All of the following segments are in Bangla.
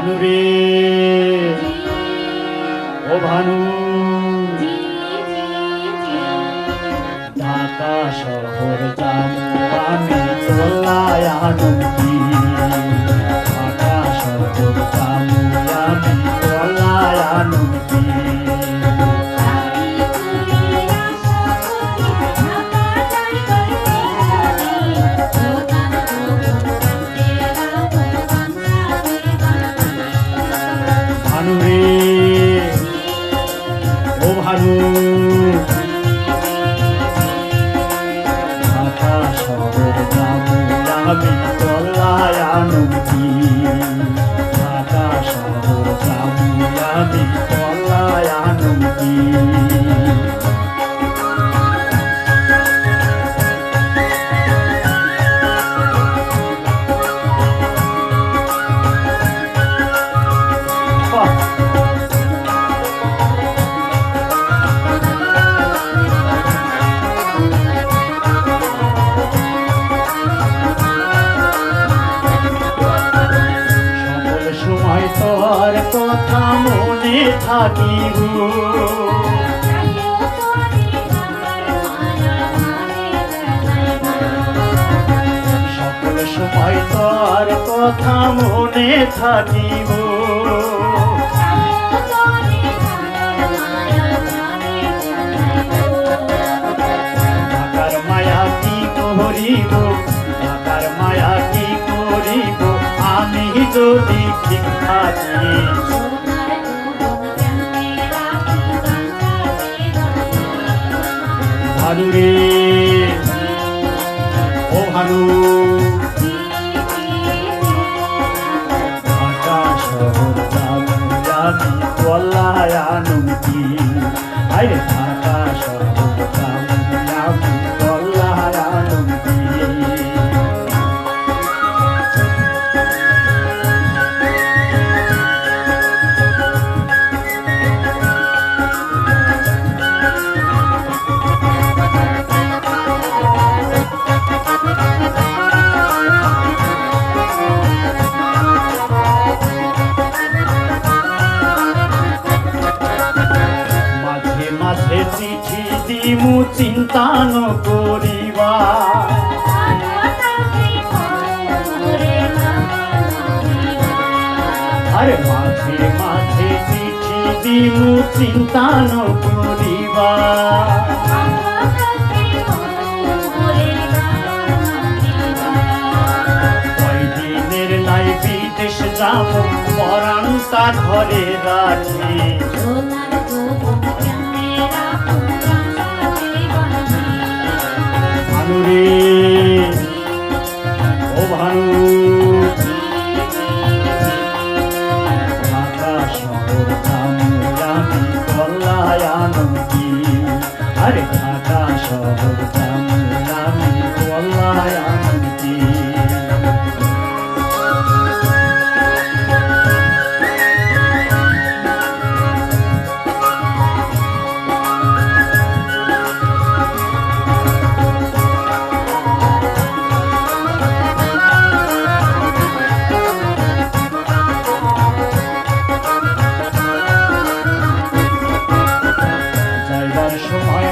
ভানু রে, ও ভানু, ঢাকা শহর যাবো আমি তোলায় আনন্দি। ঢাকা শহর যাবো আমি তোলায় আনন্দি। ভানু রে, ও ভানু, ঢাকা শহর যাবো আমি তোলায় আনন্দি। ঢাকা শহর যাবো আমি তোলায় আনন্দি। তোর কথা মনে থাকিব, সকল সময় তোর কথা মনে থাকিব। ঢাকার মায়া কি করিব, ঢাকার মায়া কি করিব আমি যদি ঠিক থাকি। ভানু রে, ও ভানু, ঢাকা শহর যাবো আমি তোলায় আনন্দি। আরে ঢাকা শহর যাবো আমি তোলায় আনন্দি। চিঠি দিমু চিন্তা ন করিবা, আরে মাঝে মাঝে চিঠি দিমু চিন্তা ন করিবা। কয়দিনের লাই বিদেশ যাবো পরাণটা ঘরে রাখি। ভানু রে, ও ভানু, ঢাকা শহর যাবো আমি তোলায় আনন্দি। আরে ঢাকা শহর যাবো আমি তোলায় আনন্দি।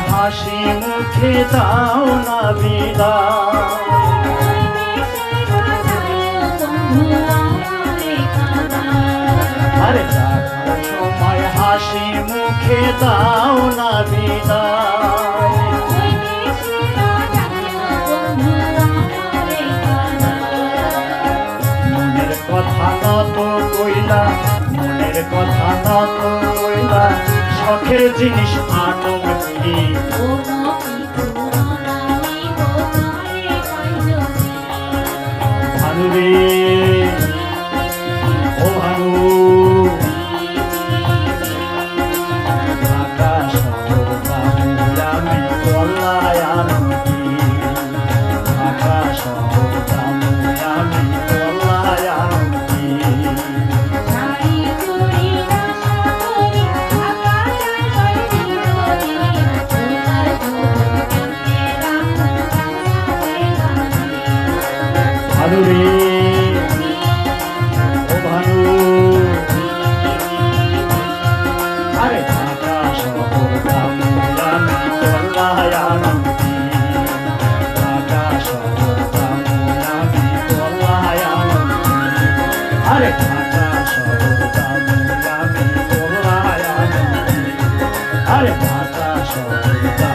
হাসি মুখে দাও না বিদায়, আরে যাবার সময় হাসি মুখে দাও না বিদায়। মনের কথা নত কইলা, মনের কথা নত কইলা, শখের জিনিস আনন্দি। ভানু রে, ও ভানু, ঢাকা শহর যাবো আমি তোলায় আনন্দি। ঢাকা শহর যাবো আমি তোলায় আনন্দি। ভানু রে, ও ভানু। তোলায় আনন্দি ঢাকা শহর যাবো আমি তোলায় আনন্দি আরে ঢাকা শহর যাবো আমি তোলায় আনন্দি আরে ঢাকা শহর